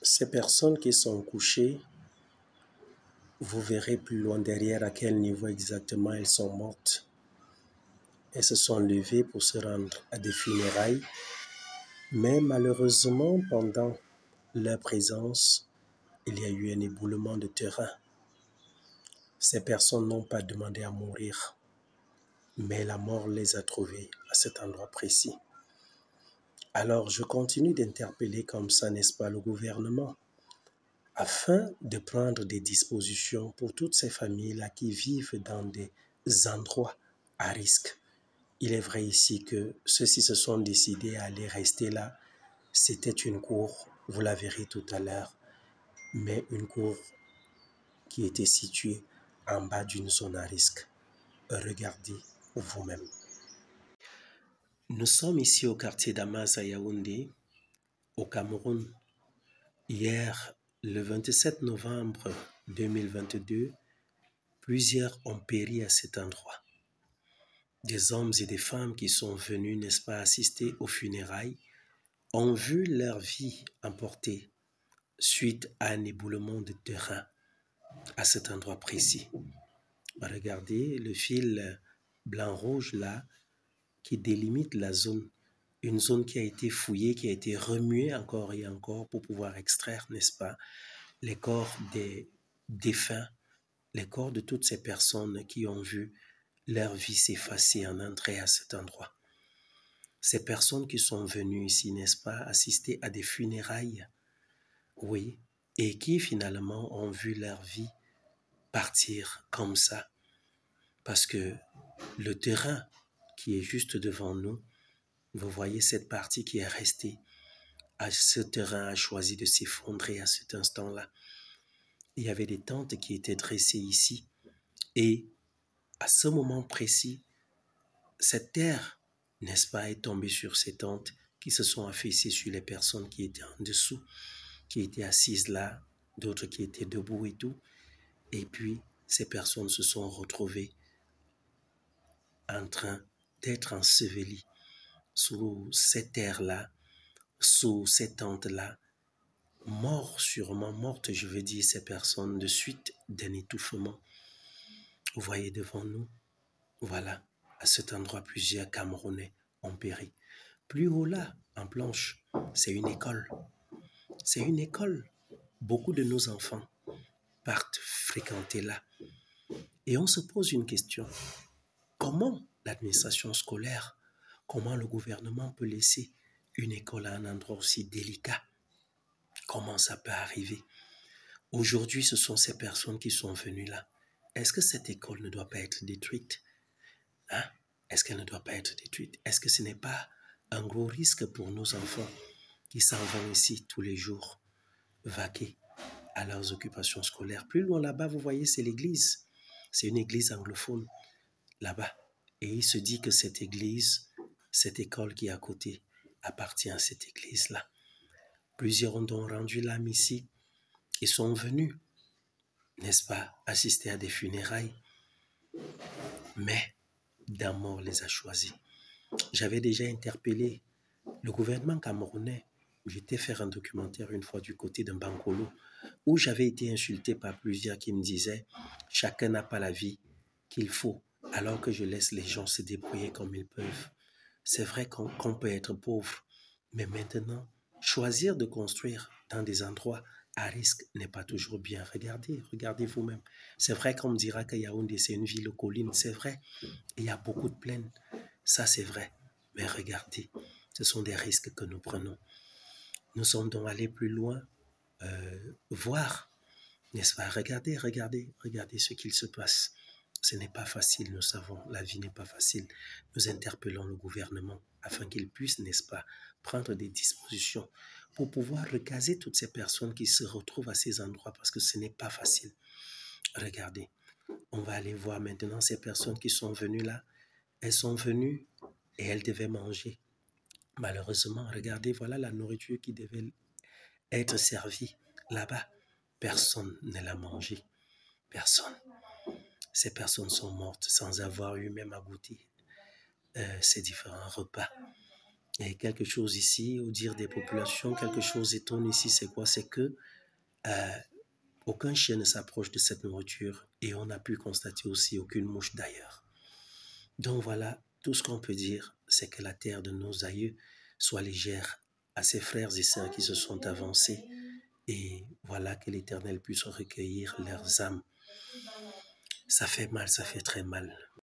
Ces personnes qui sont couchées, vous verrez plus loin derrière à quel niveau exactement elles sont mortes. Elles se sont levées pour se rendre à des funérailles, mais malheureusement, pendant leur présence, il y a eu un éboulement de terrain. Ces personnes n'ont pas demandé à mourir, mais la mort les a trouvées à cet endroit précis. Alors je continue d'interpeller comme ça, n'est-ce pas, le gouvernement, afin de prendre des dispositions pour toutes ces familles-là qui vivent dans des endroits à risque. Il est vrai ici que ceux-ci se sont décidés à aller rester là. C'était une cour, vous la verrez tout à l'heure, mais une cour qui était située en bas d'une zone à risque. Regardez vous-même. Nous sommes ici au quartier d'Amas à Yaoundé, au Cameroun. Hier, le 27 novembre 2022, plusieurs ont péri à cet endroit. Des hommes et des femmes qui sont venus, n'est-ce pas, assister aux funérailles, ont vu leur vie emportée suite à un éboulement de terrain à cet endroit précis. Regardez le fil blanc-rouge là qui délimite la zone, une zone qui a été fouillée, qui a été remuée encore et encore pour pouvoir extraire, n'est-ce pas, les corps des défunts, les corps de toutes ces personnes qui ont vu leur vie s'effacer en entrée à cet endroit. Ces personnes qui sont venues ici, n'est-ce pas, assister à des funérailles, oui, et qui finalement ont vu leur vie partir comme ça. Parce que le terrain qui est juste devant nous, vous voyez cette partie qui est restée, ce terrain a choisi de s'effondrer à cet instant-là. Il y avait des tentes qui étaient dressées ici et à ce moment précis, cette terre, n'est-ce pas, est tombée sur ces tentes qui se sont affaissées sur les personnes qui étaient en dessous, qui étaient assises là, d'autres qui étaient debout et tout. Et puis, ces personnes se sont retrouvées en train d'être ensevelies sous cette terre-là, sous ces tentes-là, sûrement mortes, je veux dire, ces personnes de suite d'un étouffement. Vous voyez devant nous, voilà, à cet endroit, plusieurs Camerounais ont péri. Plus haut là, en planche, c'est une école. C'est une école. Beaucoup de nos enfants partent fréquenter là. Et on se pose une question. Comment l'administration scolaire, comment le gouvernement peut laisser une école à un endroit aussi délicat? Comment ça peut arriver? Aujourd'hui, ce sont ces personnes qui sont venues là. Est-ce que cette école ne doit pas être détruite? Hein? Est-ce qu'elle ne doit pas être détruite? Est-ce que ce n'est pas un gros risque pour nos enfants qui s'en vont ici tous les jours, vaquer à leurs occupations scolaires? Plus loin là-bas, vous voyez, c'est l'église. C'est une église anglophone là-bas. Et il se dit que cette église, cette école qui est à côté, appartient à cette église-là. Plusieurs ont donc rendu l'âme ici et sont venus, n'est-ce pas, assister à des funérailles. Mais la mort les a choisis. J'avais déjà interpellé le gouvernement camerounais. J'étais faire un documentaire une fois du côté de Bankolo, où j'avais été insulté par plusieurs qui me disaient « Chacun n'a pas la vie qu'il faut, alors que je laisse les gens se débrouiller comme ils peuvent. » C'est vrai qu'on peut être pauvre, mais maintenant, choisir de construire dans des endroits à risque n'est pas toujours bien. Regardez vous-même. C'est vrai qu'on me dira que Yaoundé, c'est une ville aux collines, c'est vrai. Il y a beaucoup de plaines, ça c'est vrai. Mais regardez, ce sont des risques que nous prenons. Nous sommes donc allés plus loin, voir, n'est-ce pas? Regardez ce qu'il se passe. Ce n'est pas facile, nous savons, la vie n'est pas facile. Nous interpellons le gouvernement afin qu'il puisse, n'est-ce pas, prendre des dispositions pour pouvoir recaser toutes ces personnes qui se retrouvent à ces endroits parce que ce n'est pas facile. Regardez, on va aller voir maintenant ces personnes qui sont venues là. Elles sont venues et elles devaient manger. Malheureusement, regardez, voilà la nourriture qui devait être servie là-bas. Personne ne l'a mangée. Personne. Ces personnes sont mortes sans avoir eu même à goûter ces différents repas. Et quelque chose ici, au dire des populations, quelque chose étonne ici, c'est quoi? C'est que aucun chien ne s'approche de cette nourriture et on a pu constater aussi aucune mouche d'ailleurs. Donc voilà, tout ce qu'on peut dire, c'est que la terre de nos aïeux soit légère à ses frères et sœurs qui se sont avancés et voilà que l'Éternel puisse recueillir leurs âmes. Ça fait mal, ça fait très mal.